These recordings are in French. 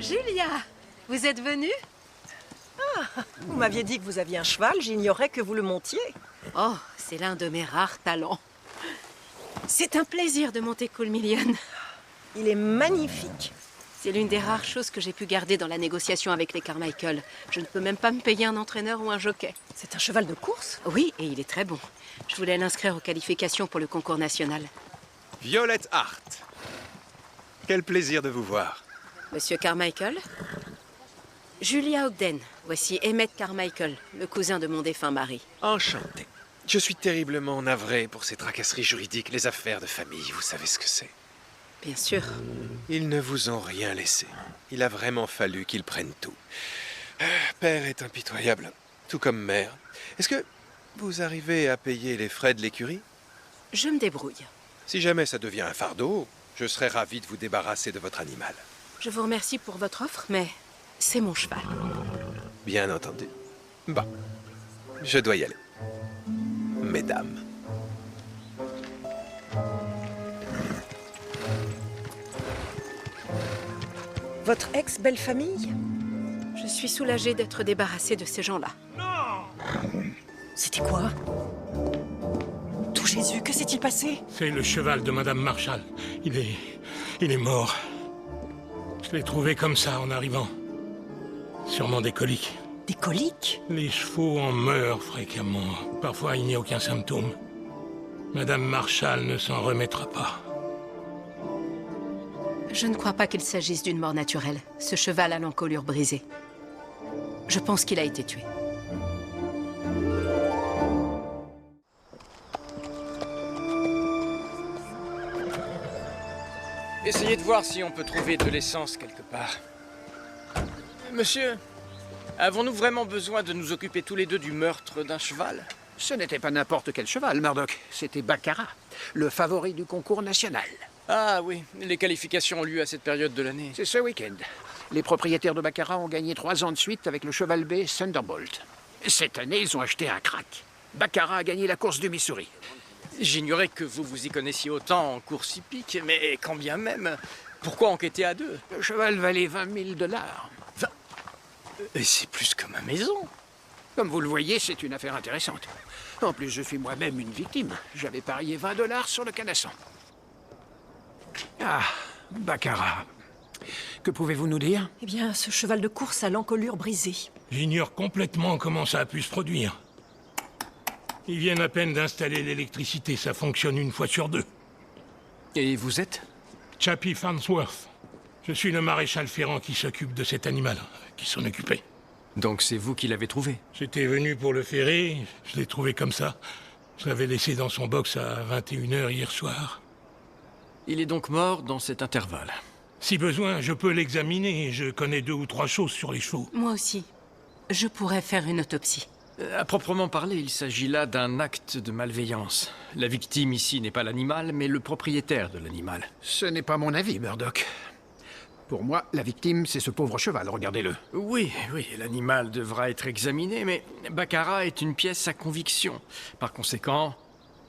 Julia, vous êtes venue? Vous m'aviez dit que vous aviez un cheval, j'ignorais que vous le montiez. Oh, c'est l'un de mes rares talents. C'est un plaisir de monter Cool Million. Il est magnifique. C'est l'une des rares choses que j'ai pu garder dans la négociation avec les Carmichael. Je ne peux même pas me payer un entraîneur ou un jockey. C'est un cheval de course? Oui, et il est très bon. Je voulais l'inscrire aux qualifications pour le concours national. Violette Hart. Quel plaisir de vous voir. Monsieur Carmichael? Julia Ogden. Voici Emmett Carmichael, le cousin de mon défunt mari. Enchanté. Je suis terriblement navré pour ces tracasseries juridiques, les affaires de famille, vous savez ce que c'est. Bien sûr. Ils ne vous ont rien laissé. Il a vraiment fallu qu'ils prennent tout. Père est impitoyable, tout comme mère. Est-ce que vous arrivez à payer les frais de l'écurie? Je me débrouille. Si jamais ça devient un fardeau, je serais ravi de vous débarrasser de votre animal. Je vous remercie pour votre offre, mais c'est mon cheval. Bien entendu. Bon, je dois y aller. Mesdames. Votre ex-belle-famille? Je suis soulagée d'être débarrassée de ces gens-là. C'était quoi? Tout Jésus, que s'est-il passé? C'est le cheval de Madame Marshall. Il est mort. Je l'ai trouvé comme ça en arrivant. Sûrement des coliques. Des coliques? Les chevaux en meurent fréquemment. Parfois, il n'y a aucun symptôme. Madame Marshall ne s'en remettra pas. Je ne crois pas qu'il s'agisse d'une mort naturelle. Ce cheval a l'encolure brisée. Je pense qu'il a été tué. Essayez de voir si on peut trouver de l'essence quelque part. Monsieur, avons-nous vraiment besoin de nous occuper tous les deux du meurtre d'un cheval? Ce n'était pas n'importe quel cheval, Murdoch. C'était Baccarat, le favori du concours national. Ah oui, les qualifications ont lieu à cette période de l'année. C'est ce week-end. Les propriétaires de Baccarat ont gagné 3 ans de suite avec le cheval B Thunderbolt. Cette année, ils ont acheté un crack. Baccarat a gagné la course du Missouri. J'ignorais que vous vous y connaissiez autant en course hippique, mais quand bien même, pourquoi enquêter à deux? Le cheval valait 20 000 $. Et c'est plus que ma maison. Comme vous le voyez, c'est une affaire intéressante. En plus, je suis moi-même une victime. J'avais parié 20 $ sur le canasson. Ah, Baccarat. Que pouvez-vous nous dire? Eh bien, ce cheval de course a l'encolure brisée. J'ignore complètement comment ça a pu se produire. Ils viennent à peine d'installer l'électricité, ça fonctionne une fois sur 2. Et vous êtes? Chappie Farnsworth. Je suis le maréchal Ferrand qui s'occupe de cet animal, qui s'en occupait. Donc c'est vous qui l'avez trouvé? J'étais venu pour le ferrer, je l'ai trouvé comme ça. Je l'avais laissé dans son box à 21 h hier soir. Il est donc mort dans cet intervalle. Si besoin, je peux l'examiner. Je connais 2 ou 3 choses sur les chevaux. Moi aussi. Je pourrais faire une autopsie. À proprement parler, il s'agit là d'un acte de malveillance. La victime ici n'est pas l'animal, mais le propriétaire de l'animal. Ce n'est pas mon avis, Murdoch. Pour moi, la victime, c'est ce pauvre cheval, regardez-le. Oui, l'animal devra être examiné, mais Baccarat est une pièce à conviction. Par conséquent,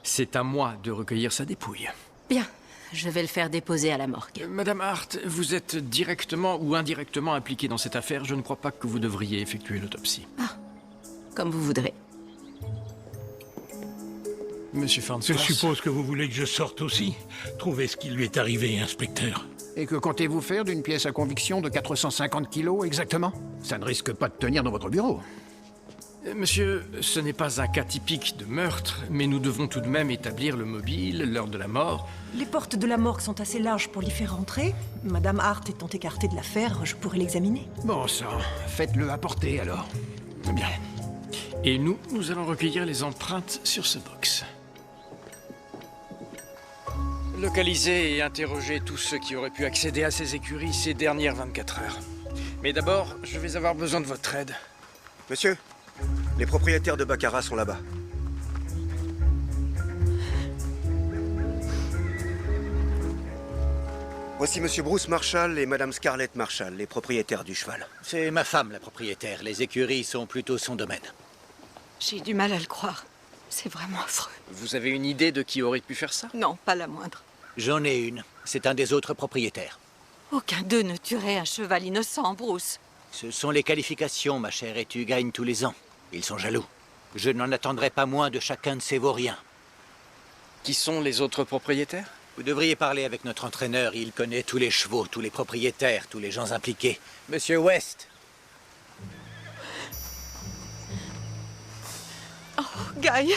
c'est à moi de recueillir sa dépouille. Bien, je vais le faire déposer à la morgue. Madame Hart, vous êtes directement ou indirectement impliquée dans cette affaire. Je ne crois pas que vous devriez effectuer l'autopsie. Comme vous voudrez. Monsieur Je Farnsworth. suppose que vous voulez que je sorte aussi. Trouvez ce qui lui est arrivé, inspecteur. Et que comptez-vous faire d'une pièce à conviction de 450 kilos exactement? Ça ne risque pas de tenir dans votre bureau. Monsieur, ce n'est pas un cas typique de meurtre, mais nous devons tout de même établir le mobile, l'heure de la mort. Les portes de la morgue sont assez larges pour l'y faire entrer. Madame Hart étant écartée de l'affaire, je pourrais l'examiner. Bon sang, faites-le apporter alors. Bien. Et nous allons recueillir les empreintes sur ce box. Localiser et interroger tous ceux qui auraient pu accéder à ces écuries ces dernières 24 heures. Mais d'abord, je vais avoir besoin de votre aide. Monsieur, les propriétaires de Baccarat sont là-bas. Voici Monsieur Bruce Marshall et Madame Scarlett Marshall, les propriétaires du cheval. C'est ma femme, la propriétaire. Les écuries sont plutôt son domaine. J'ai du mal à le croire. C'est vraiment affreux. Vous avez une idée de qui aurait pu faire ça? Non, pas la moindre. J'en ai une. C'est un des autres propriétaires. Aucun d'eux ne tuerait un cheval innocent, Bruce. Ce sont les qualifications, ma chère, et tu gagnes tous les ans. Ils sont jaloux. Je n'en attendrai pas moins de chacun de ces vauriens. Qui sont les autres propriétaires? Vous devriez parler avec notre entraîneur. Il connaît tous les chevaux, tous les propriétaires, tous les gens impliqués. Monsieur West. Oh, Guy.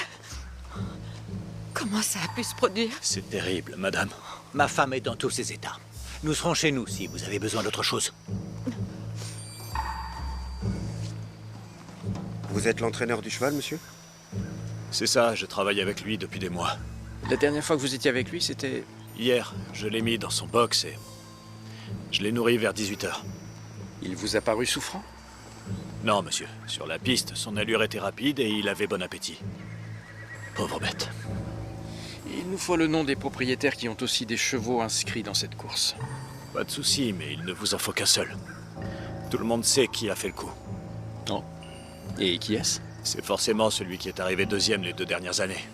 Comment ça a pu se produire? C'est terrible, madame. Ma femme est dans tous ses états. Nous serons chez nous si vous avez besoin d'autre chose. Vous êtes l'entraîneur du cheval, monsieur? C'est ça, je travaille avec lui depuis des mois. La dernière fois que vous étiez avec lui, c'était... Hier, je l'ai mis dans son box et... je l'ai nourri vers 18h. Il vous a paru souffrant? Non, monsieur. Sur la piste, son allure était rapide et il avait bon appétit. Pauvre bête. Il nous faut le nom des propriétaires qui ont aussi des chevaux inscrits dans cette course. Pas de souci, mais il ne vous en faut qu'un seul. Tout le monde sait qui a fait le coup. Non. Et qui est-ce? C'est forcément celui qui est arrivé deuxième les 2 dernières années.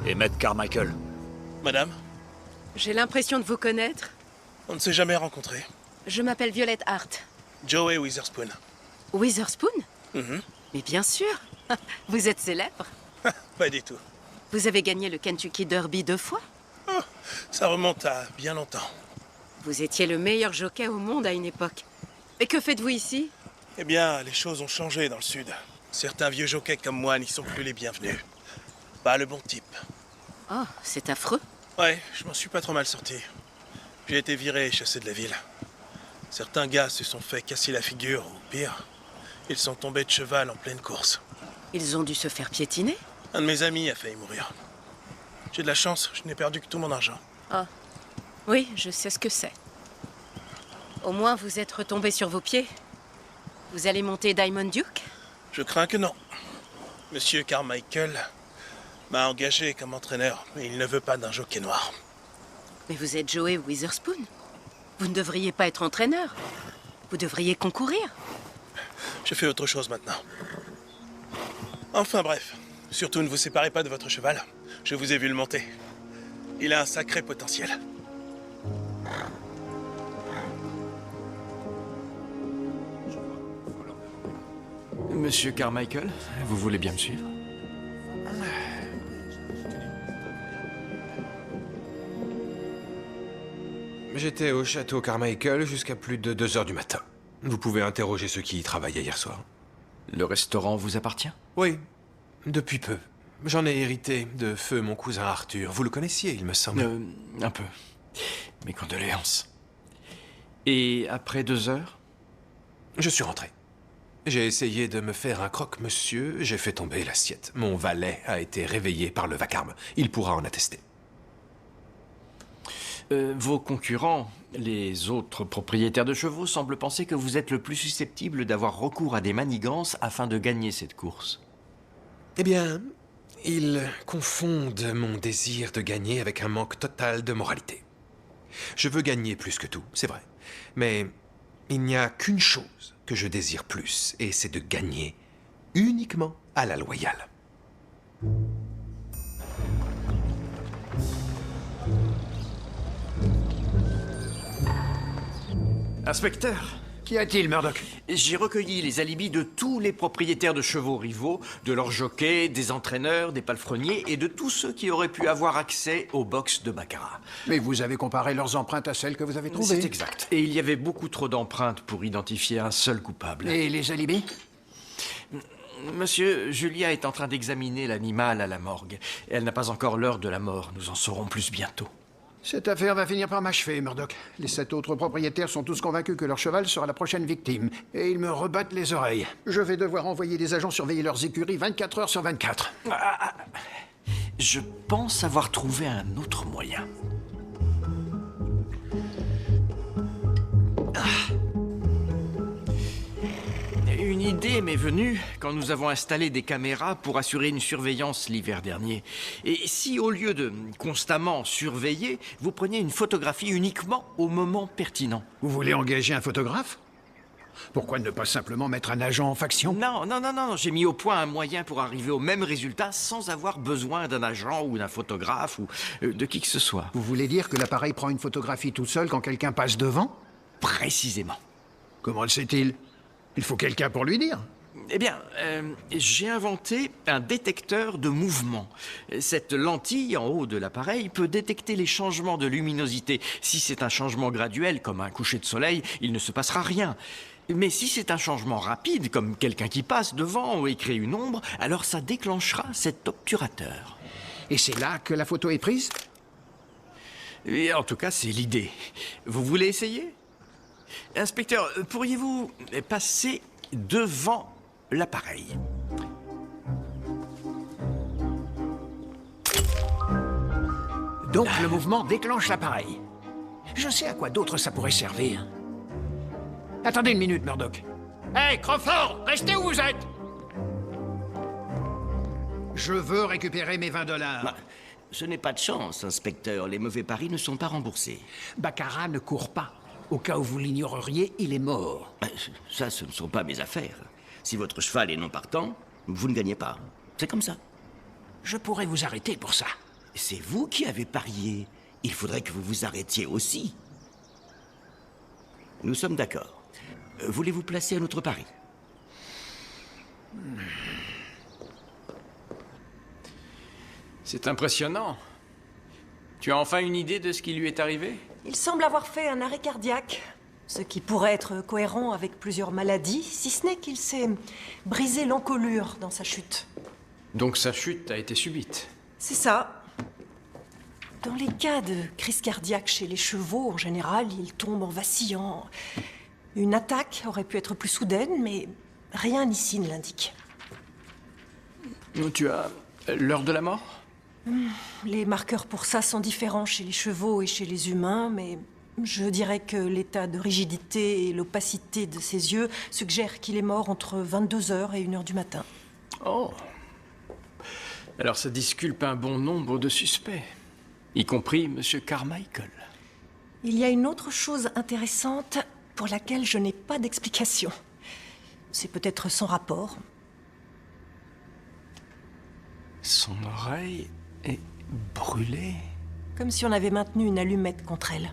Emmett Carmichael. Madame, J'ai l'impression de vous connaître. on ne s'est jamais rencontrés. Je m'appelle Violette Hart. Joey Witherspoon. Witherspoon? Mhm. Mais bien sûr. Vous êtes célèbre. Pas du tout. Vous avez gagné le Kentucky Derby 2 fois. Oh, ça remonte à bien longtemps. Vous étiez le meilleur jockey au monde à une époque. Et que faites-vous ici? Eh bien, les choses ont changé dans le sud. Certains vieux jockeys comme moi n'y sont plus les bienvenus. Pas le bon type. Oh, c'est affreux. Ouais, je m'en suis pas trop mal sorti. J'ai été viré et chassé de la ville. Certains gars se sont fait casser la figure, ou pire, ils sont tombés de cheval en pleine course. Ils ont dû se faire piétiner? Un de mes amis a failli mourir. J'ai de la chance, je n'ai perdu que tout mon argent. Ah, oui, je sais ce que c'est. Au moins, vous êtes retombé sur vos pieds. Vous allez monter Diamond Duke? Je crains que non. Monsieur Carmichael m'a engagé comme entraîneur, mais il ne veut pas d'un jockey noir. Mais vous êtes Joey Witherspoon. Vous ne devriez pas être entraîneur. Vous devriez concourir. Je fais autre chose maintenant. Enfin bref, surtout ne vous séparez pas de votre cheval. Je vous ai vu le monter. Il a un sacré potentiel. Monsieur Carmichael, vous voulez bien me suivre? J'étais au château Carmichael jusqu'à plus de 2 heures du matin. Vous pouvez interroger ceux qui y travaillaient hier soir. Le restaurant vous appartient? Oui, depuis peu. J'en ai hérité de feu mon cousin Arthur. Vous le connaissiez, il me semble. Un peu. Mes condoléances. Et après 2 heures? Je suis rentré. J'ai essayé de me faire un croque-monsieur, j'ai fait tomber l'assiette. Mon valet a été réveillé par le vacarme. Il pourra en attester. Vos concurrents, les autres propriétaires de chevaux, semblent penser que vous êtes le plus susceptible d'avoir recours à des manigances afin de gagner cette course. Eh bien, ils confondent mon désir de gagner avec un manque total de moralité. Je veux gagner plus que tout, c'est vrai. Mais il n'y a qu'une chose que je désire plus, et c'est de gagner uniquement à la loyale. Inspecteur, Qu'y a-t-il, Murdoch? j'ai recueilli les alibis de tous les propriétaires de chevaux rivaux, de leurs jockeys, des entraîneurs, des palefreniers et de tous ceux qui auraient pu avoir accès aux box de baccarat. Mais vous avez comparé leurs empreintes à celles que vous avez trouvées. C'est exact. Et il y avait beaucoup trop d'empreintes pour identifier un seul coupable. Et les alibis? Monsieur, Julia est en train d'examiner l'animal à la morgue. Elle n'a pas encore l'heure de la mort. Nous en saurons plus bientôt. Cette affaire va finir par m'achever, Murdoch. Les 7 autres propriétaires sont tous convaincus que leur cheval sera la prochaine victime. Et ils me rebattent les oreilles. Je vais devoir envoyer des agents surveiller leurs écuries 24 heures sur 24. Je pense avoir trouvé un autre moyen. Une idée m'est venue quand nous avons installé des caméras pour assurer une surveillance l'hiver dernier. Et si, au lieu de constamment surveiller, vous preniez une photographie uniquement au moment pertinent? Vous voulez engager un photographe? Pourquoi ne pas simplement mettre un agent en faction? Non, j'ai mis au point un moyen pour arriver au même résultat sans avoir besoin d'un agent ou d'un photographe ou de qui que ce soit. Vous voulez dire que l'appareil prend une photographie tout seul quand quelqu'un passe devant? Précisément. Comment le sait-il? Il faut quelqu'un pour lui dire. Eh bien, j'ai inventé un détecteur de mouvement. Cette lentille en haut de l'appareil peut détecter les changements de luminosité. Si c'est un changement graduel, comme un coucher de soleil, il ne se passera rien. Mais si c'est un changement rapide, comme quelqu'un qui passe devant et crée une ombre, alors ça déclenchera cet obturateur. Et c'est là que la photo est prise? Et en tout cas, c'est l'idée. Vous voulez essayer? Inspecteur, pourriez-vous passer devant l'appareil? Donc le mouvement déclenche l'appareil. Je sais à quoi d'autre ça pourrait servir. Attendez une minute, Murdoch. Hey, Crawford, restez où vous êtes! Je veux récupérer mes $20. Ce n'est pas de chance, inspecteur. Les mauvais paris ne sont pas remboursés. Baccarat ne court pas. Au cas où vous l'ignoreriez, il est mort. Ça, ce ne sont pas mes affaires. Si votre cheval est non partant, vous ne gagnez pas. C'est comme ça. Je pourrais vous arrêter pour ça. C'est vous qui avez parié. Il faudrait que vous vous arrêtiez aussi. Nous sommes d'accord. Voulez-vous placer un autre pari? C'est impressionnant. Tu as enfin une idée de ce qui lui est arrivé? Il semble avoir fait un arrêt cardiaque, ce qui pourrait être cohérent avec plusieurs maladies, si ce n'est qu'il s'est brisé l'encolure dans sa chute. Donc sa chute a été subite. C'est ça. Dans les cas de crise cardiaque chez les chevaux, en général, ils tombent en vacillant. Une attaque aurait pu être plus soudaine, mais rien ici ne l'indique. Tu as l'heure de la mort? Les marqueurs pour ça sont différents chez les chevaux et chez les humains, mais je dirais que l'état de rigidité et l'opacité de ses yeux suggèrent qu'il est mort entre 22h et 1h du matin. Oh. Alors ça disculpe un bon nombre de suspects, y compris M. Carmichael. Il y a une autre chose intéressante pour laquelle je n'ai pas d'explication. C'est peut-être son rapport. Son oreille est brûlée. Comme si on avait maintenu une allumette contre elle.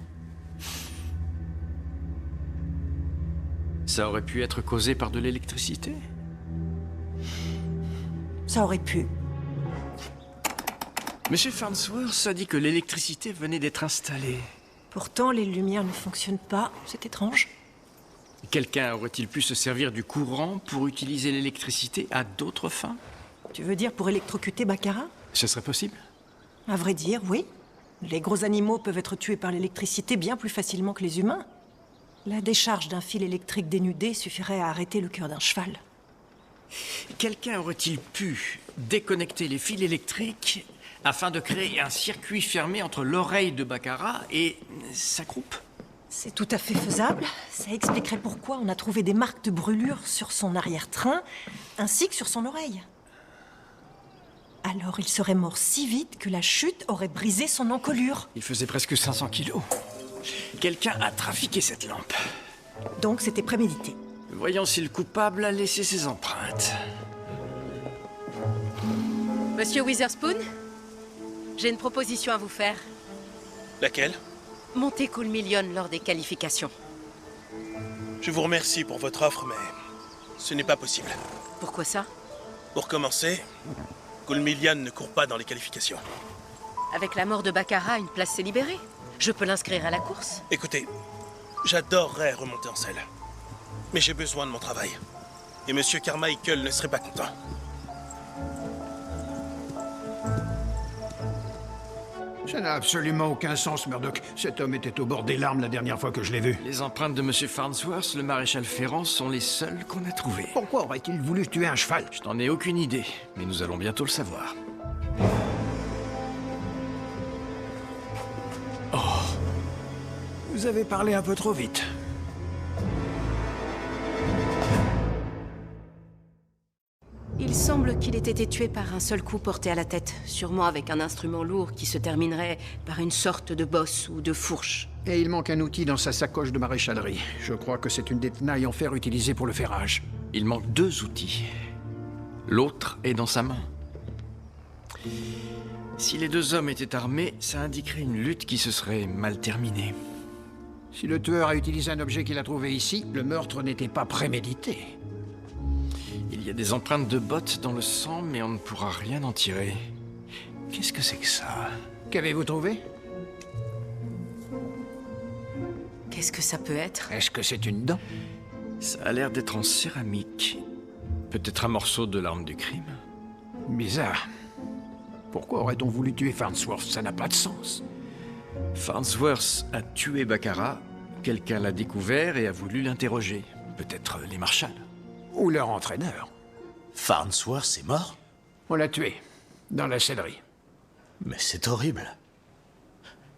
Ça aurait pu être causé par de l'électricité? Ça aurait pu. Monsieur Farnsworth a dit que l'électricité venait d'être installée. Pourtant, les lumières ne fonctionnent pas. C'est étrange. Quelqu'un aurait-il pu se servir du courant pour utiliser l'électricité à d'autres fins? Tu veux dire pour électrocuter Baccarat? Ce serait possible? À vrai dire, oui. Les gros animaux peuvent être tués par l'électricité bien plus facilement que les humains. La décharge d'un fil électrique dénudé suffirait à arrêter le cœur d'un cheval. Quelqu'un aurait-il pu déconnecter les fils électriques afin de créer un circuit fermé entre l'oreille de Baccarat et sa croupe? C'est tout à fait faisable. Ça expliquerait pourquoi on a trouvé des marques de brûlure sur son arrière-train, ainsi que sur son oreille. Alors il serait mort si vite que la chute aurait brisé son encolure. Il faisait presque 500 kilos. Quelqu'un a trafiqué cette lampe. Donc c'était prémédité. Voyons si le coupable a laissé ses empreintes. Monsieur Witherspoon, j'ai une proposition à vous faire. Laquelle? Montez Cool Million lors des qualifications. Je vous remercie pour votre offre, mais ce n'est pas possible. Pourquoi ça? Pour commencer, Cool Million ne court pas dans les qualifications. Avec la mort de Baccarat, une place s'est libérée. Je peux l'inscrire à la course. Écoutez, j'adorerais remonter en selle. Mais j'ai besoin de mon travail. Et Monsieur Carmichael ne serait pas content. Ça n'a absolument aucun sens, Murdoch. Cet homme était au bord des larmes la dernière fois que je l'ai vu. Les empreintes de M. Farnsworth, le maréchal Ferrand, sont les seules qu'on a trouvées. Pourquoi aurait-il voulu tuer un cheval? Je n'en ai aucune idée, mais nous allons bientôt le savoir. Oh. Vous avez parlé un peu trop vite. Il semble semble qu'il ait été tué par un seul coup porté à la tête, sûrement avec un instrument lourd qui se terminerait par une sorte de bosse ou de fourche. Et il manque un outil dans sa sacoche de maréchalerie. Je crois que c'est une des tenailles en fer utilisée pour le ferrage. Il manque 2 outils. L'autre est dans sa main. Si les 2 hommes étaient armés, ça indiquerait une lutte qui se serait mal terminée. Si le tueur a utilisé un objet qu'il a trouvé ici, le meurtre n'était pas prémédité. Il y a des empreintes de bottes dans le sang, mais on ne pourra rien en tirer. Qu'est-ce que c'est que ça? Qu'avez-vous trouvé? Qu'est-ce que ça peut être? Est-ce que c'est une dent? Ça a l'air d'être en céramique. Peut-être un morceau de l'arme du crime. Bizarre. Pourquoi aurait-on voulu tuer Farnsworth? Ça n'a pas de sens. Farnsworth a tué Baccarat. Quelqu'un l'a découvert et a voulu l'interroger. Peut-être les Marshall. Ou leur entraîneur. Farnsworth est mort? On l'a tué. Dans la sellerie. Mais c'est horrible.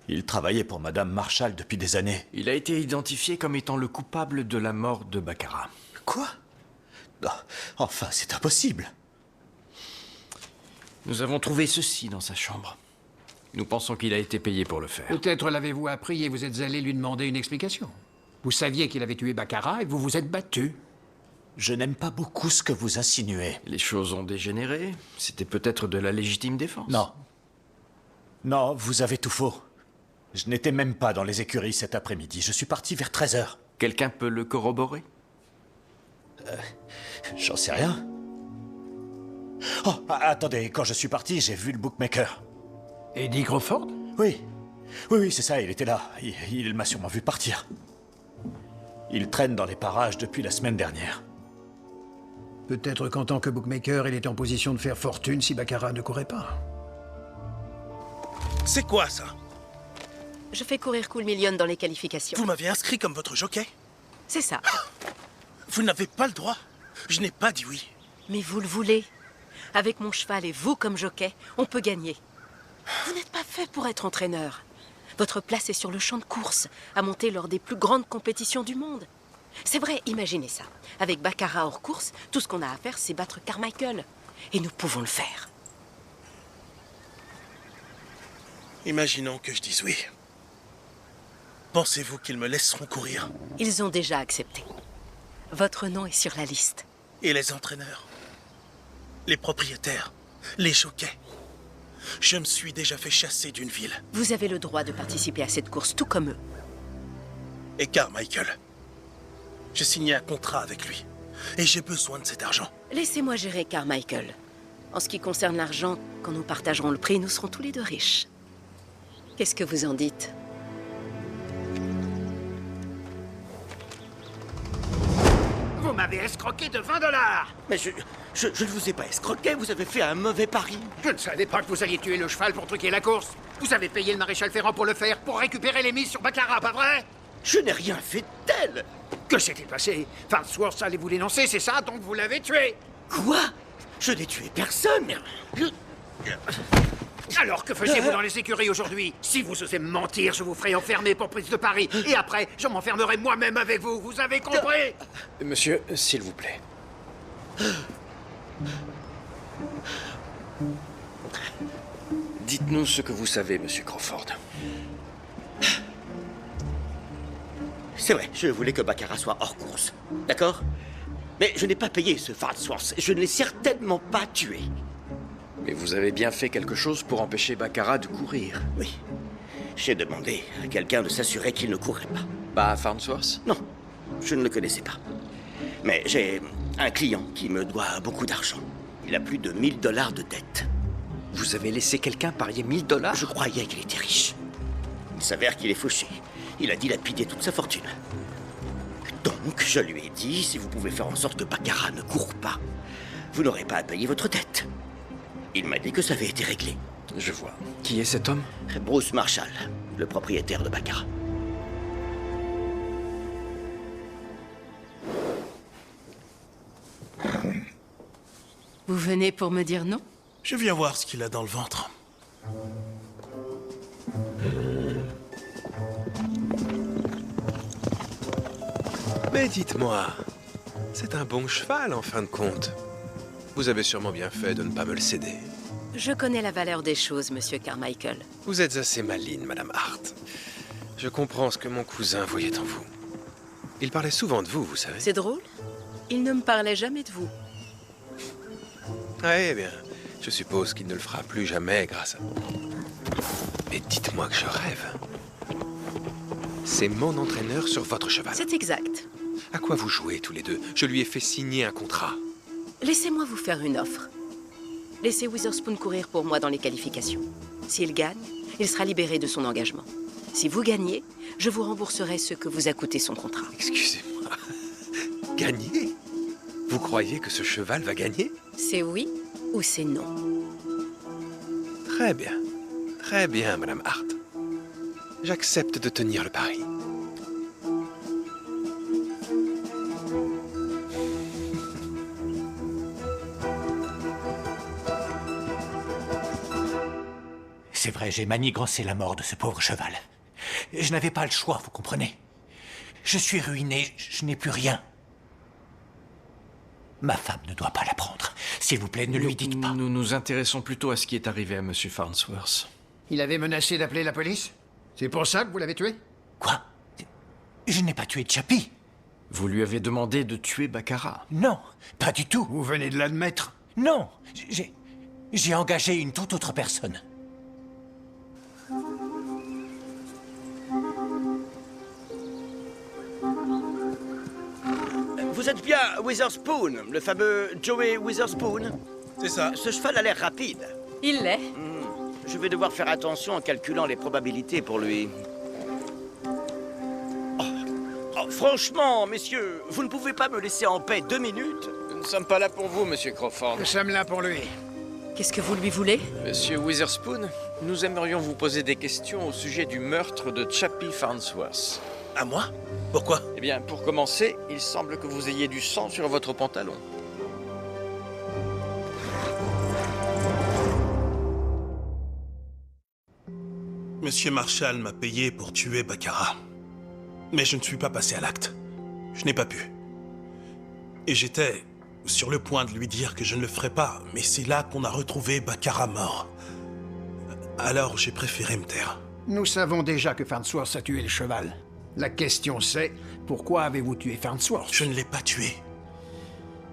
Il travaillait pour Madame Marshall depuis des années. Il a été identifié comme étant le coupable de la mort de Baccarat. Quoi? Oh, enfin, c'est impossible. Nous avons trouvé ceci dans sa chambre. Nous pensons qu'il a été payé pour le faire. Peut-être l'avez-vous appris et vous êtes allé lui demander une explication. Vous saviez qu'il avait tué Baccarat et vous vous êtes battu. Je n'aime pas beaucoup ce que vous insinuez. Les choses ont dégénéré. C'était peut-être de la légitime défense. Non. Non, vous avez tout faux. Je n'étais même pas dans les écuries cet après-midi. Je suis parti vers 13h. Quelqu'un peut le corroborer? J'en sais rien. Oh, attendez, quand je suis parti, j'ai vu le bookmaker. Eddie Crawford? Oui. Oui, c'est ça, il était là. Il m'a sûrement vu partir. Il traîne dans les parages depuis la semaine dernière. Peut-être qu'en tant que bookmaker, il est en position de faire fortune si Baccarat ne courait pas. C'est quoi, ça? Je fais courir Cool Million dans les qualifications. Vous m'avez inscrit comme votre jockey? C'est ça. Vous n'avez pas le droit. Je n'ai pas dit oui. Mais vous le voulez. Avec mon cheval et vous comme jockey, on peut gagner. Vous n'êtes pas fait pour être entraîneur. Votre place est sur le champ de course, à monter lors des plus grandes compétitions du monde. C'est vrai, imaginez ça. Avec Baccarat hors course, tout ce qu'on a à faire, c'est battre Carmichael. Et nous pouvons le faire. Imaginons que je dise oui. Pensez-vous qu'ils me laisseront courir? Ils ont déjà accepté. Votre nom est sur la liste. Et les entraîneurs? Les propriétaires? Les jockeys? Je me suis déjà fait chasser d'une ville. Vous avez le droit de participer à cette course, tout comme eux. Et Carmichael? J'ai signé un contrat avec lui. Et j'ai besoin de cet argent. Laissez-moi gérer Carmichael. En ce qui concerne l'argent, quand nous partagerons le prix, nous serons tous les deux riches. Qu'est-ce que vous en dites? Vous m'avez escroqué de 20 $. Mais je ne vous ai pas escroqué, vous avez fait un mauvais pari. Je ne savais pas que vous alliez tuer le cheval pour truquer la course. Vous avez payé le maréchal Ferrand pour le faire, pour récupérer les mises sur Baccarat, pas vrai? Je n'ai rien fait de tel. Que s'est-il passé? Farnsworth allait vous dénoncer, c'est ça? Donc vous l'avez tué? Quoi? Je n'ai tué personne. Alors que faisiez-vous dans les écuries aujourd'hui? Si vous osez me mentir, je vous ferai enfermer pour prise de pari. Et après, je m'enfermerai moi-même avec vous. Vous avez compris? Monsieur, s'il vous plaît. Dites-nous ce que vous savez, monsieur Crawford. C'est vrai, je voulais que Baccarat soit hors course. D'accord? Mais je n'ai pas payé ce Farnsworth. Je ne l'ai certainement pas tué. Mais vous avez bien fait quelque chose pour empêcher Baccarat de courir. Oui. J'ai demandé à quelqu'un de s'assurer qu'il ne courrait pas. Pas Farnsworth? Non, je ne le connaissais pas. Mais j'ai un client qui me doit beaucoup d'argent. Il a plus de 1000 $ de dette. Vous avez laissé quelqu'un parier 1000 $? Je croyais qu'il était riche. Il s'avère qu'il est fauché. Il a dilapidé toute sa fortune. Donc, je lui ai dit, si vous pouvez faire en sorte que Baccarat ne court pas, vous n'aurez pas à payer votre dette. Il m'a dit que ça avait été réglé. Je vois. Qui est cet homme? Bruce Marshall, le propriétaire de Baccarat. Vous venez pour me dire non? Je viens voir ce qu'il a dans le ventre. Mais dites-moi, c'est un bon cheval en fin de compte. Vous avez sûrement bien fait de ne pas me le céder. Je connais la valeur des choses, Monsieur Carmichael. Vous êtes assez maligne, Madame Hart. Je comprends ce que mon cousin voyait en vous. Il parlait souvent de vous, vous savez. C'est drôle. Il ne me parlait jamais de vous. Eh bien, je suppose qu'il ne le fera plus jamais grâce à vous. Mais dites-moi que je rêve. C'est mon entraîneur sur votre cheval. C'est exact. À quoi vous jouez tous les deux? Je lui ai fait signer un contrat. Laissez-moi vous faire une offre. Laissez Witherspoon courir pour moi dans les qualifications. S'il gagne, il sera libéré de son engagement. Si vous gagnez, je vous rembourserai ce que vous a coûté son contrat. Excusez-moi. Gagner? Vous croyez que ce cheval va gagner? C'est oui ou c'est non? Très bien. Très bien, Madame Hart. J'accepte de tenir le pari. C'est vrai, j'ai manigancé la mort de ce pauvre cheval. Je n'avais pas le choix, vous comprenez? Je suis ruiné, je n'ai plus rien. Ma femme ne doit pas l'apprendre. S'il vous plaît, ne lui dites pas. Nous nous intéressons plutôt à ce qui est arrivé à Monsieur Farnsworth. Il avait menacé d'appeler la police? C'est pour ça que vous l'avez tué? Quoi? Je n'ai pas tué Chappie. Vous lui avez demandé de tuer Baccarat? Non, pas du tout. Vous venez de l'admettre? Non, j'ai engagé une toute autre personne. Vous êtes bien Witherspoon, le fameux Joey Witherspoon? C'est ça. Ce cheval a l'air rapide. Il l'est. Je vais devoir faire attention en calculant les probabilités pour lui. Oh, franchement, messieurs, vous ne pouvez pas me laisser en paix 2 minutes? Nous ne sommes pas là pour vous, Monsieur Crawford. Nous sommes là pour lui. Qu'est-ce que vous lui voulez? Monsieur Witherspoon, nous aimerions vous poser des questions au sujet du meurtre de Chappie Farnsworth. À moi? Pourquoi? Eh bien, pour commencer, il semble que vous ayez du sang sur votre pantalon. Monsieur Marshall m'a payé pour tuer Baccarat. Mais je ne suis pas passé à l'acte. Je n'ai pas pu. Et j'étais sur le point de lui dire que je ne le ferais pas, mais c'est là qu'on a retrouvé Baccarat mort. Alors j'ai préféré me taire. Nous savons déjà que Farnsworth a tué le cheval. La question c'est, pourquoi avez-vous tué Farnsworth? Je ne l'ai pas tué.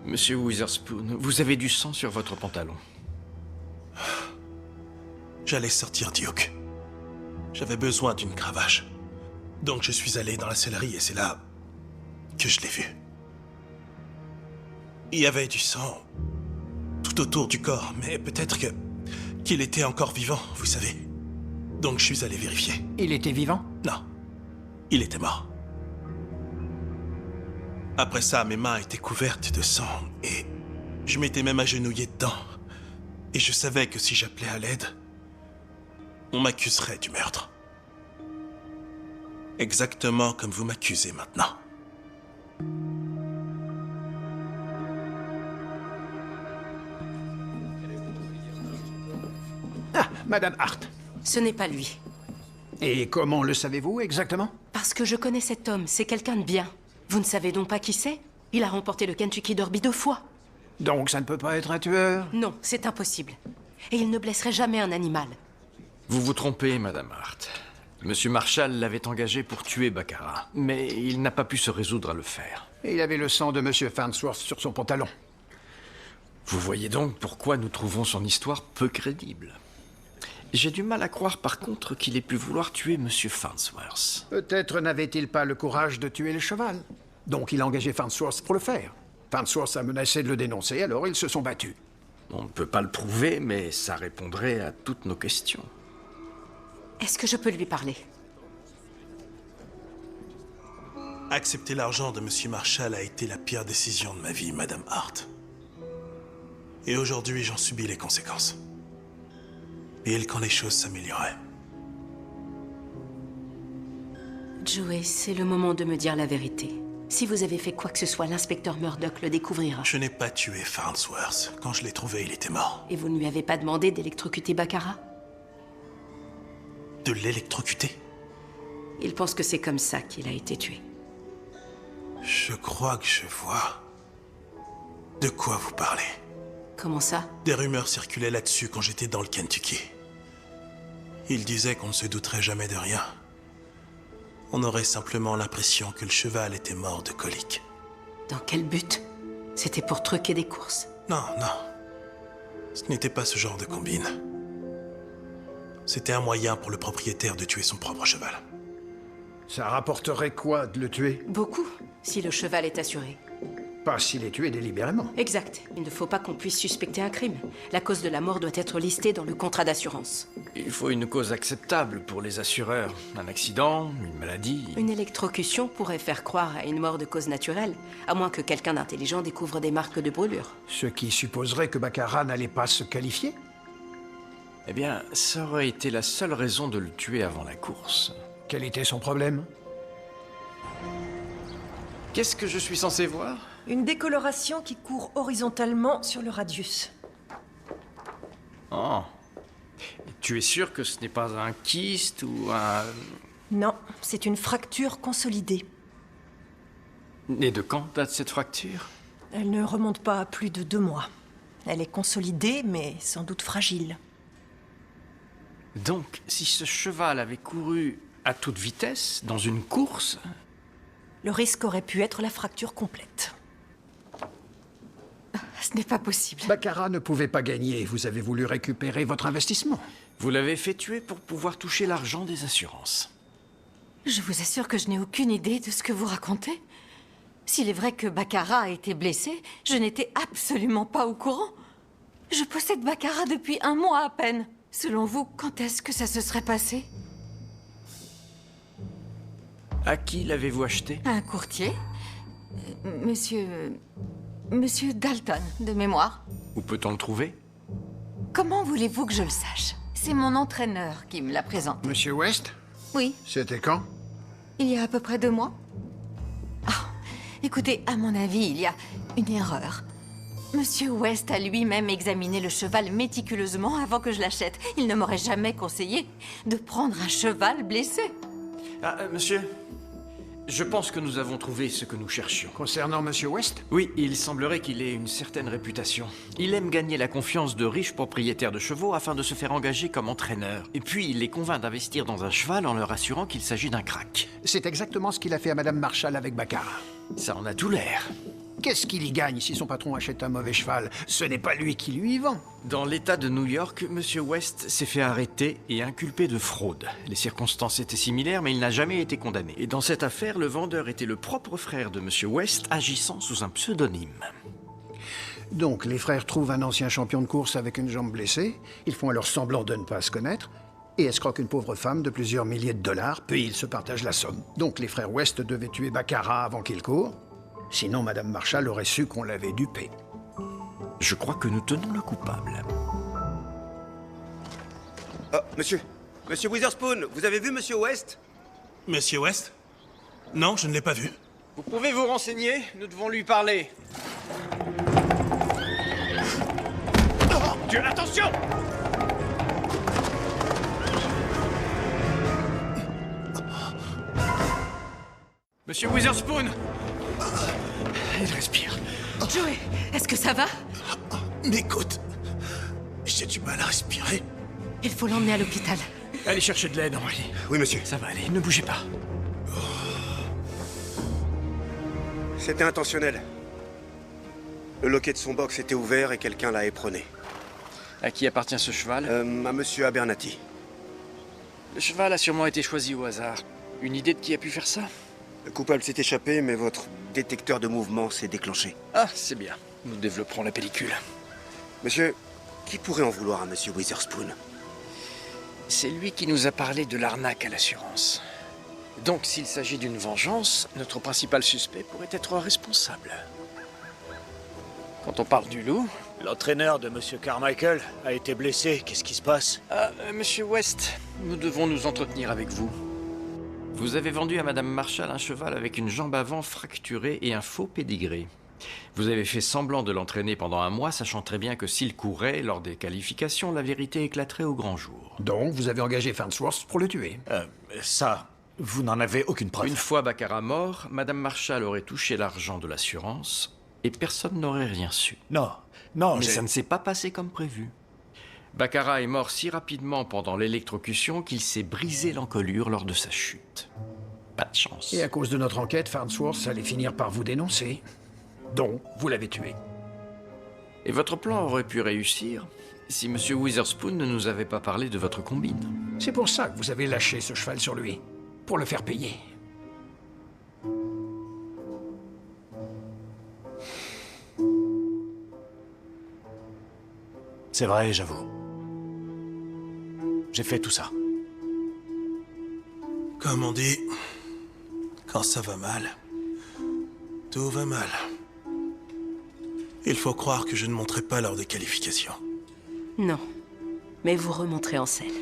Monsieur Witherspoon, vous avez du sang sur votre pantalon. J'allais sortir Duke. J'avais besoin d'une cravache. Donc je suis allé dans la sellerie et c'est là que je l'ai vu. Il y avait du sang tout autour du corps, mais peut-être qu'il était encore vivant, vous savez. Donc je suis allé vérifier. Il était vivant? Non, il était mort. Après ça, mes mains étaient couvertes de sang et je m'étais même agenouillé dedans. Et je savais que si j'appelais à l'aide, on m'accuserait du meurtre. Exactement comme vous m'accusez maintenant. Ah, Madame Hart. Ce n'est pas lui. Et comment le savez-vous exactement? Parce que je connais cet homme, c'est quelqu'un de bien. Vous ne savez donc pas qui c'est? Il a remporté le Kentucky Derby 2 fois. Donc ça ne peut pas être un tueur? Non, c'est impossible. Et il ne blesserait jamais un animal. Vous vous trompez, Madame Hart. Monsieur Marshall l'avait engagé pour tuer Baccarat, mais il n'a pas pu se résoudre à le faire. Et il avait le sang de Monsieur Farnsworth sur son pantalon. Vous voyez donc pourquoi nous trouvons son histoire peu crédible. J'ai du mal à croire par contre qu'il ait pu vouloir tuer Monsieur Farnsworth. Peut-être n'avait-il pas le courage de tuer le cheval. Donc il a engagé Farnsworth pour le faire. Farnsworth a menacé de le dénoncer, alors ils se sont battus. On ne peut pas le prouver, mais ça répondrait à toutes nos questions. Est-ce que je peux lui parler? Accepter l'argent de Monsieur Marshall a été la pire décision de ma vie, Madame Hart. Et aujourd'hui, j'en subis les conséquences. Et quand les choses s'amélioraient. Joey, c'est le moment de me dire la vérité. Si vous avez fait quoi que ce soit, l'inspecteur Murdoch le découvrira. Je n'ai pas tué Farnsworth. Quand je l'ai trouvé, il était mort. Et vous ne lui avez pas demandé d'électrocuter Baccarat? De l'électrocuter? Il pense que c'est comme ça qu'il a été tué. Je crois que je vois de quoi vous parlez. Comment ça? Des rumeurs circulaient là-dessus quand j'étais dans le Kentucky. Ils disaient qu'on ne se douterait jamais de rien. On aurait simplement l'impression que le cheval était mort de colique. Dans quel but? C'était pour truquer des courses? Non, non. Ce n'était pas ce genre de combine. C'était un moyen pour le propriétaire de tuer son propre cheval. Ça rapporterait quoi de le tuer? Beaucoup, si le cheval est assuré. Pas s'il est tué délibérément. Exact. Il ne faut pas qu'on puisse suspecter un crime. La cause de la mort doit être listée dans le contrat d'assurance. Il faut une cause acceptable pour les assureurs. Un accident, une maladie... Une électrocution pourrait faire croire à une mort de cause naturelle, à moins que quelqu'un d'intelligent découvre des marques de brûlure. Ce qui supposerait que Baccarat n'allait pas se qualifier? Eh bien, ça aurait été la seule raison de le tuer avant la course. Quel était son problème? Qu'est-ce que je suis censé voir? Une décoloration qui court horizontalement sur le radius. Oh. Tu es sûr que ce n'est pas un kyste ou un... Non, c'est une fracture consolidée. Et de quand date cette fracture? Elle ne remonte pas à plus de 2 mois. Elle est consolidée, mais sans doute fragile. Donc, si ce cheval avait couru à toute vitesse, dans une course... Le risque aurait pu être la fracture complète. Ce n'est pas possible. Baccarat ne pouvait pas gagner. Vous avez voulu récupérer votre investissement. Vous l'avez fait tuer pour pouvoir toucher l'argent des assurances. Je vous assure que je n'ai aucune idée de ce que vous racontez. S'il est vrai que Baccarat a été blessé, je n'étais absolument pas au courant. Je possède Baccarat depuis 1 mois à peine. Selon vous, quand est-ce que ça se serait passé? À qui l'avez-vous acheté? À un courtier. Monsieur Dalton, de mémoire. Où peut-on le trouver? Comment voulez-vous que je le sache? C'est mon entraîneur qui me l'a présenté. Monsieur West? Oui. C'était quand? Il y a à peu près 2 mois. Ah, écoutez, à mon avis, il y a une erreur. Monsieur West a lui-même examiné le cheval méticuleusement avant que je l'achète. Il ne m'aurait jamais conseillé de prendre un cheval blessé. Ah, monsieur, je pense que nous avons trouvé ce que nous cherchions. Concernant Monsieur West? Oui, il semblerait qu'il ait une certaine réputation. Il aime gagner la confiance de riches propriétaires de chevaux afin de se faire engager comme entraîneur. Et puis, il les convainc d'investir dans un cheval en leur assurant qu'il s'agit d'un crack. C'est exactement ce qu'il a fait à Madame Marshall avec Baccarat. Ça en a tout l'air. Qu'est-ce qu'il y gagne si son patron achète un mauvais cheval? Ce n'est pas lui qui lui vend. Dans l'État de New York, Monsieur West s'est fait arrêter et inculpé de fraude. Les circonstances étaient similaires, mais il n'a jamais été condamné. Et dans cette affaire, le vendeur était le propre frère de Monsieur West, agissant sous un pseudonyme. Donc, les frères trouvent un ancien champion de course avec une jambe blessée, ils font alors semblant de ne pas se connaître, et escroquent une pauvre femme de plusieurs milliers de dollars, puis ils se partagent la somme. Donc, les frères West devaient tuer Baccarat avant qu'il court. Sinon, Madame Marshall aurait su qu'on l'avait dupé. Je crois que nous tenons le coupable. Oh, monsieur. Monsieur Witherspoon, vous avez vu Monsieur West? Monsieur West? Non, je ne l'ai pas vu. Vous pouvez vous renseigner? Nous devons lui parler. Oh, Dieu, attention! Monsieur Witherspoon! Il respire. Joey, est-ce que ça va? Mais écoute, j'ai du mal à respirer. Il faut l'emmener à l'hôpital. Allez chercher de l'aide, Henri. Oui, monsieur. Ça va aller, ne bougez pas. C'était intentionnel. Le loquet de son box était ouvert et quelqu'un l'a éperonné. À qui appartient ce cheval? À monsieur Abernathy. Le cheval a sûrement été choisi au hasard. Une idée de qui a pu faire ça? Le coupable s'est échappé, mais votre détecteur de mouvement s'est déclenché. Ah, c'est bien. Nous développerons la pellicule. Monsieur, qui pourrait en vouloir à monsieur Witherspoon? C'est lui qui nous a parlé de l'arnaque à l'assurance. Donc, s'il s'agit d'une vengeance, notre principal suspect pourrait être responsable. Quand on parle du loup... L'entraîneur de Monsieur Carmichael a été blessé. Qu'est-ce qui se passe? Monsieur West, nous devons nous entretenir avec vous. Vous avez vendu à Madame Marshall un cheval avec une jambe avant fracturée et un faux pédigré. Vous avez fait semblant de l'entraîner pendant 1 mois, sachant très bien que s'il courait, lors des qualifications, la vérité éclaterait au grand jour. Donc, vous avez engagé Farnsworth pour le tuer? Ça, vous n'en avez aucune preuve. Une fois Baccarat mort, Madame Marshall aurait touché l'argent de l'assurance et personne n'aurait rien su. Non, non, Mais ça ne s'est pas passé comme prévu. Baccarat est mort si rapidement pendant l'électrocution qu'il s'est brisé l'encolure lors de sa chute. Pas de chance. Et à cause de notre enquête, Farnsworth allait finir par vous dénoncer. Donc, vous l'avez tué. Et votre plan aurait pu réussir si M. Witherspoon ne nous avait pas parlé de votre combine. C'est pour ça que vous avez lâché ce cheval sur lui. Pour le faire payer. C'est vrai, j'avoue. J'ai fait tout ça. Comme on dit, quand ça va mal, tout va mal. Il faut croire que je ne monterai pas lors des qualifications. Non, mais vous remonterez en selle.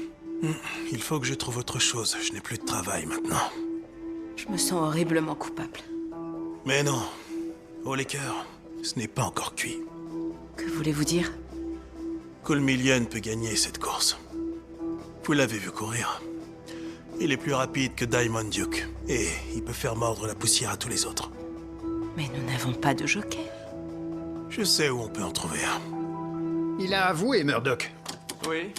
Il faut que je trouve autre chose. Je n'ai plus de travail maintenant. Je me sens horriblement coupable. Mais non, au Laker, ce n'est pas encore cuit. Que voulez-vous dire? Coolmillion peut gagner cette course. Vous l'avez vu courir. Il est plus rapide que Diamond Duke. Et il peut faire mordre la poussière à tous les autres. Mais nous n'avons pas de jockey. Je sais où on peut en trouver un. Il a avoué, Murdoch. Oui.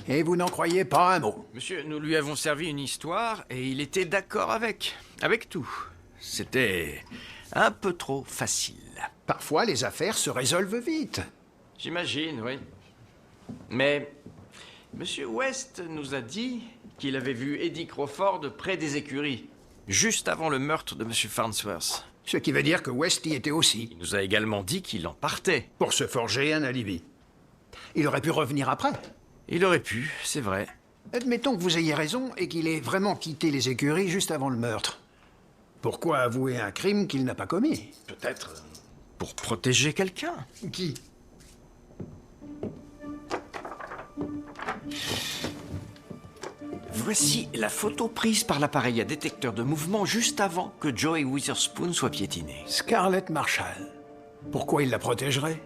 Et vous n'en croyez pas un mot. Monsieur, nous lui avons servi une histoire et il était d'accord avec tout. C'était un peu trop facile. Parfois, les affaires se résolvent vite. J'imagine, oui. Mais Monsieur West nous a dit qu'il avait vu Eddie Crawford près des écuries, juste avant le meurtre de Monsieur Farnsworth. Ce qui veut dire que West y était aussi. Il nous a également dit qu'il en partait. Pour se forger un alibi. Il aurait pu revenir après. Il aurait pu, c'est vrai. Admettons que vous ayez raison et qu'il ait vraiment quitté les écuries juste avant le meurtre. Pourquoi avouer un crime qu'il n'a pas commis? Peut-être pour protéger quelqu'un. Qui? Voici la photo prise par l'appareil à détecteur de mouvement juste avant que Joey Witherspoon soit piétiné. Scarlett Marshall. Pourquoi il la protégerait?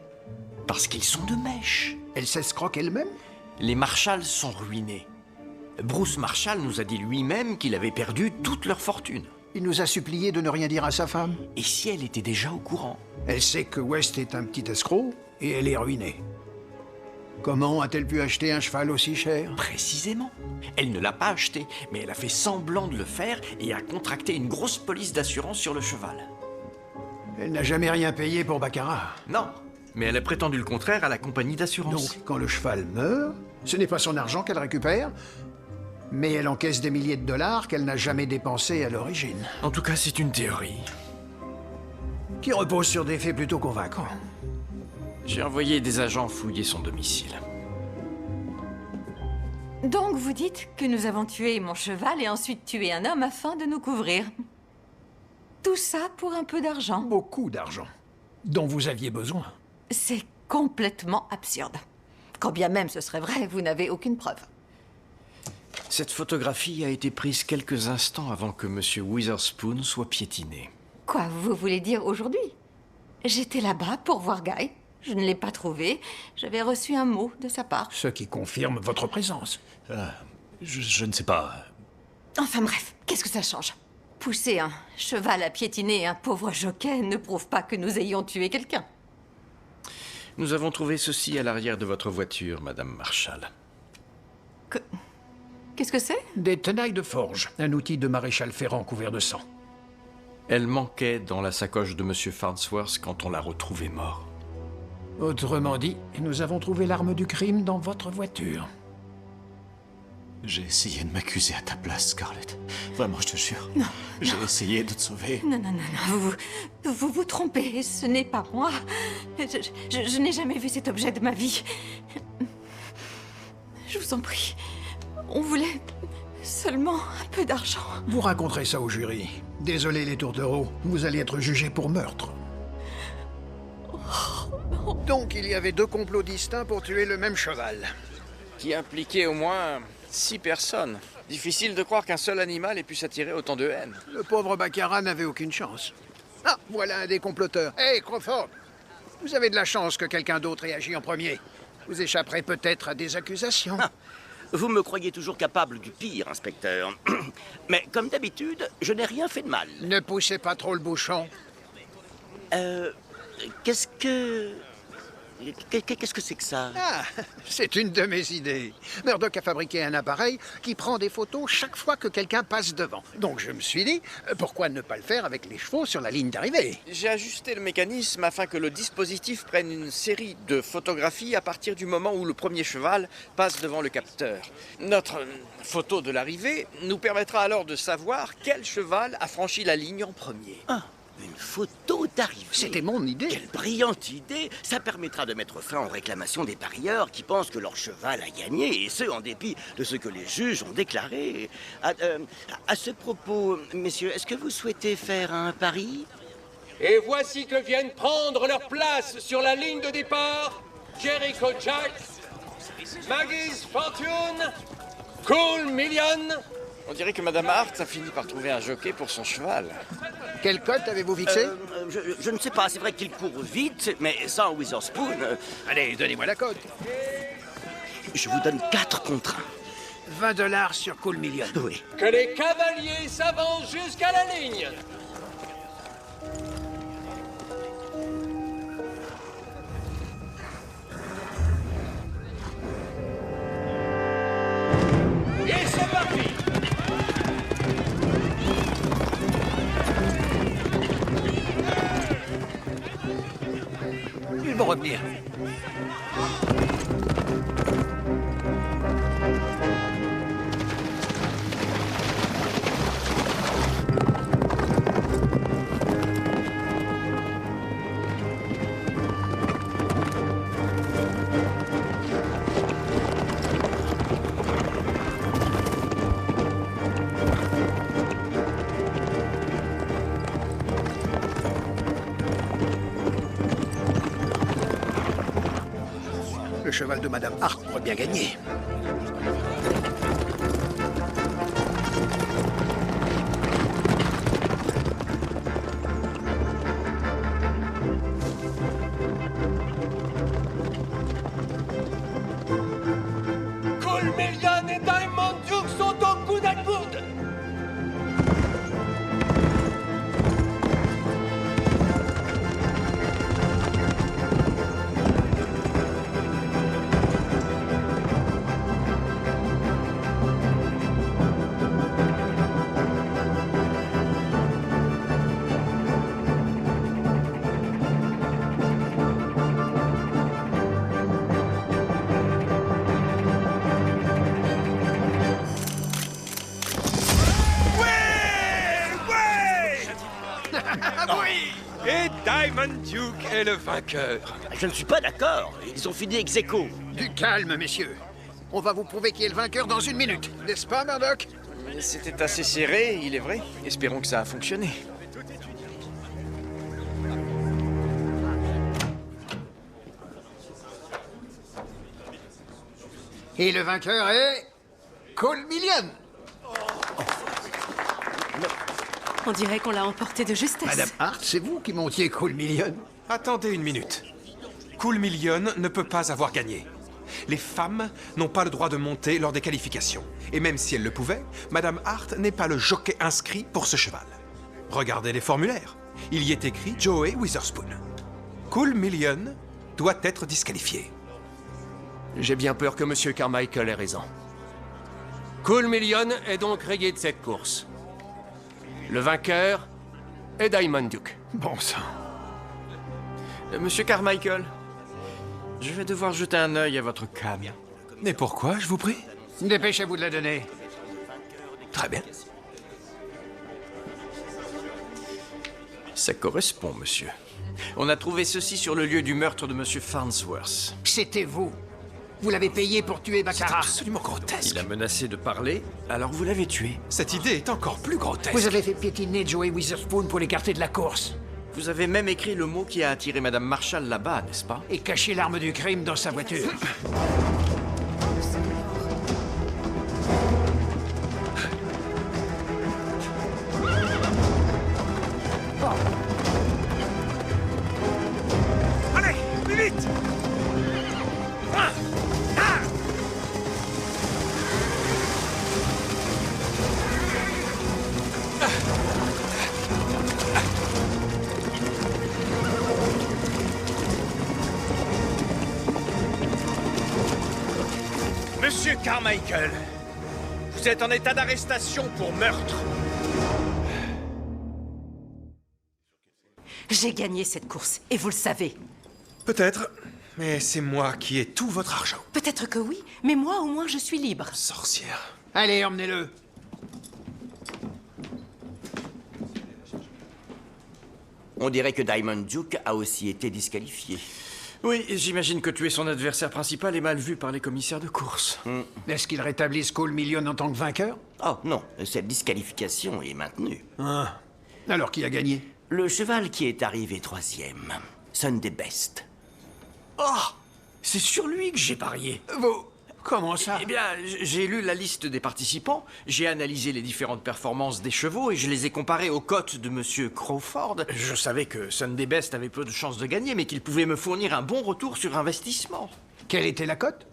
Parce qu'ils sont de mèche. Elle s'escroque elle-même? Les Marshall sont ruinés. Bruce Marshall nous a dit lui-même qu'il avait perdu toute leur fortune. Il nous a supplié de ne rien dire à sa femme. Et si elle était déjà au courant? Elle sait que West est un petit escroc et elle est ruinée. Comment a-t-elle pu acheter un cheval aussi cher? Précisément. Elle ne l'a pas acheté, mais elle a fait semblant de le faire et a contracté une grosse police d'assurance sur le cheval. Elle n'a jamais rien payé pour Baccarat. Non, mais elle a prétendu le contraire à la compagnie d'assurance. Donc, quand le cheval meurt, ce n'est pas son argent qu'elle récupère, mais elle encaisse des milliers de dollars qu'elle n'a jamais dépensés à l'origine. En tout cas, c'est une théorie. Qui repose sur des faits plutôt convaincants. J'ai envoyé des agents fouiller son domicile. Donc vous dites que nous avons tué mon cheval et ensuite tué un homme afin de nous couvrir. Tout ça pour un peu d'argent. Beaucoup d'argent, dont vous aviez besoin. C'est complètement absurde. Quand bien même ce serait vrai, vous n'avez aucune preuve. Cette photographie a été prise quelques instants avant que M. Witherspoon soit piétiné. Quoi, vous voulez dire aujourd'hui? J'étais là-bas pour voir Guy. Je ne l'ai pas trouvé. J'avais reçu un mot de sa part. Ce qui confirme votre présence. Je ne sais pas. Enfin bref, qu'est-ce que ça change? Pousser un cheval à piétiner un pauvre jockey ne prouve pas que nous ayons tué quelqu'un. Nous avons trouvé ceci à l'arrière de votre voiture, Madame Marshall. Qu'est-ce que c'est? Des tenailles de forge, un outil de maréchal Ferrand couvert de sang. Elle manquait dans la sacoche de M. Farnsworth quand on l'a retrouvé mort. Autrement dit, nous avons trouvé l'arme du crime dans votre voiture. J'ai essayé de m'accuser à ta place, Scarlett. Vraiment, je te jure. Non. J'ai essayé de te sauver. Non, non, non, non. Vous vous trompez. Ce n'est pas moi. Je n'ai jamais vu cet objet de ma vie. Je vous en prie. On voulait seulement un peu d'argent. Vous raconterez ça au jury. Désolé les tourtereaux, vous allez être jugés pour meurtre. Donc il y avait deux complots distincts pour tuer le même cheval. Qui impliquait au moins 6 personnes. Difficile de croire qu'un seul animal ait pu s'attirer autant de haine. Le pauvre Baccarat n'avait aucune chance. Ah, voilà un des comploteurs. Hé, Crawford! Vous avez de la chance que quelqu'un d'autre ait agi en premier. Vous échapperez peut-être à des accusations. Ah, vous me croyez toujours capable du pire, inspecteur. Mais comme d'habitude, je n'ai rien fait de mal. Ne poussez pas trop le bouchon. Qu'est-ce que c'est que ça? Ah, c'est une de mes idées. Murdoch a fabriqué un appareil qui prend des photos chaque fois que quelqu'un passe devant. Donc je me suis dit, pourquoi ne pas le faire avec les chevaux sur la ligne d'arrivée? J'ai ajusté le mécanisme afin que le dispositif prenne une série de photographies à partir du moment où le premier cheval passe devant le capteur. Notre photo de l'arrivée nous permettra alors de savoir quel cheval a franchi la ligne en premier. Ah, une photo d'arrivée. C'était mon idée. Quelle brillante idée! Ça permettra de mettre fin aux réclamations des parieurs qui pensent que leur cheval a gagné, et ce, en dépit de ce que les juges ont déclaré. À ce propos, messieurs, est-ce que vous souhaitez faire un pari? Et voici que viennent prendre leur place sur la ligne de départ Jericho Jack, Maggie's Fortune, Cool Million. On dirait que Madame Hart a fini par trouver un jockey pour son cheval. Quelle cote avez-vous fixé? Je ne sais pas, c'est vrai qu'il court vite, mais sans Witherspoon. Allez, donnez-moi la cote. Je vous donne 4 contre 1. $20 sur Cool Million. Oui. Que les cavaliers s'avancent jusqu'à la ligne. Et c'est parti. Ils vont revenir. Le cheval de Madame Hart pourrait bien gagner. Cool Million et Diamond Duke sont au coude à coude. Et Diamond Duke est le vainqueur. Je ne suis pas d'accord. Ils ont fini ex aequo. Du calme, messieurs. On va vous prouver qui est le vainqueur dans 1 minute. N'est-ce pas, Murdoch? C'était assez serré, il est vrai. Espérons que ça a fonctionné. Et le vainqueur est... Cool Million. On dirait qu'on l'a emporté de justesse. Madame Hart, c'est vous qui montiez Cool Million? Attendez 1 minute. Cool Million ne peut pas avoir gagné. Les femmes n'ont pas le droit de monter lors des qualifications. Et même si elles le pouvaient, Madame Hart n'est pas le jockey inscrit pour ce cheval. Regardez les formulaires. Il y est écrit Joey Witherspoon. Cool Million doit être disqualifié. J'ai bien peur que Monsieur Carmichael ait raison. Cool Million est donc rayé de cette course. Le vainqueur est Diamond Duke. Bon sang. Monsieur Carmichael, je vais devoir jeter un œil à votre cam. Mais pourquoi, je vous prie? Dépêchez-vous de la donner. Très bien. Ça correspond, monsieur. On a trouvé ceci sur le lieu du meurtre de Monsieur Farnsworth. C'était vous. Vous l'avez payé pour tuer Baccarat. C'est absolument grotesque. Il a menacé de parler, alors vous l'avez tué. Cette idée est encore plus grotesque. Vous avez fait piétiner Joey Witherspoon pour l'écarter de la course. Vous avez même écrit le mot qui a attiré Madame Marshall là-bas, n'est-ce pas? Et caché l'arme du crime dans sa voiture. Allez, plus vite! Carmichael, vous êtes en état d'arrestation pour meurtre. J'ai gagné cette course, et vous le savez. Peut-être, mais c'est moi qui ai tout votre argent. Peut-être que oui, mais moi au moins je suis libre. Sorcière. Allez, emmenez-le. On dirait que Diamond Duke a aussi été disqualifié. Oui, j'imagine que tuer son adversaire principal est mal vu par les commissaires de course. Est-ce qu'il rétablisse Cole Million en tant que vainqueur? Oh non, cette disqualification est maintenue. Ah. Alors qui a gagné? Le cheval qui est arrivé 3e, Sunday Best. Oh! C'est sur lui que j'ai parié. Vous... Comment ça? Eh bien, j'ai lu la liste des participants, j'ai analysé les différentes performances des chevaux et je les ai comparées aux cotes de Monsieur Crawford. Je savais que Sunday Best avait peu de chances de gagner, mais qu'il pouvait me fournir un bon retour sur investissement. Quelle était la cote?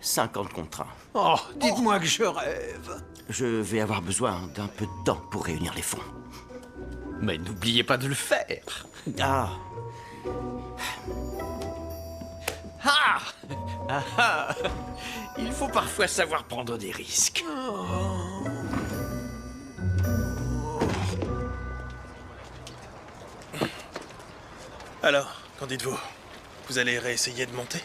50 contre 1. Oh, dites-moi que je rêve. Je vais avoir besoin d'un peu de temps pour réunir les fonds. Mais n'oubliez pas de le faire. Ah. Ah! Ah ah! Il faut parfois savoir prendre des risques. Alors, qu'en dites-vous? Vous allez réessayer de monter?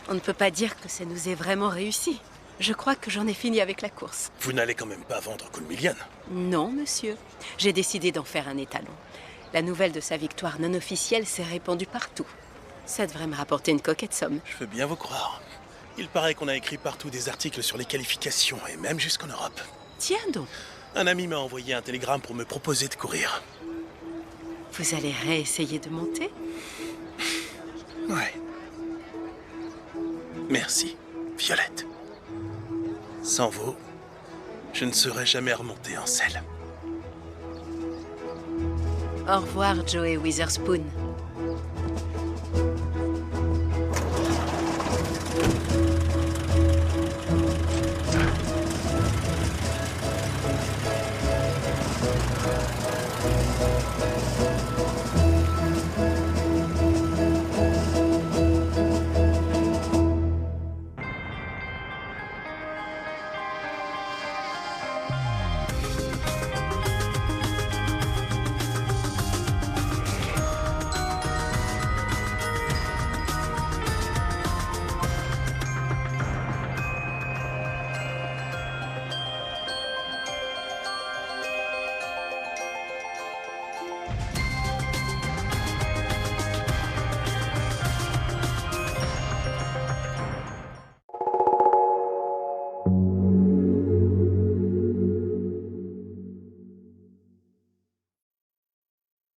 On ne peut pas dire que ça nous ait vraiment réussi. Je crois que j'en ai fini avec la course. Vous n'allez quand même pas vendre Cole Million? Non, monsieur. J'ai décidé d'en faire un étalon. La nouvelle de sa victoire non officielle s'est répandue partout. Ça devrait me rapporter une coquette somme. Je veux bien vous croire. Il paraît qu'on a écrit partout des articles sur les qualifications, et même jusqu'en Europe. Tiens donc. Un ami m'a envoyé un télégramme pour me proposer de courir. Vous allez réessayer de monter? Ouais. Merci, Violette. Sans vous, je ne serais jamais remonté en selle. Au revoir, Joey Witherspoon.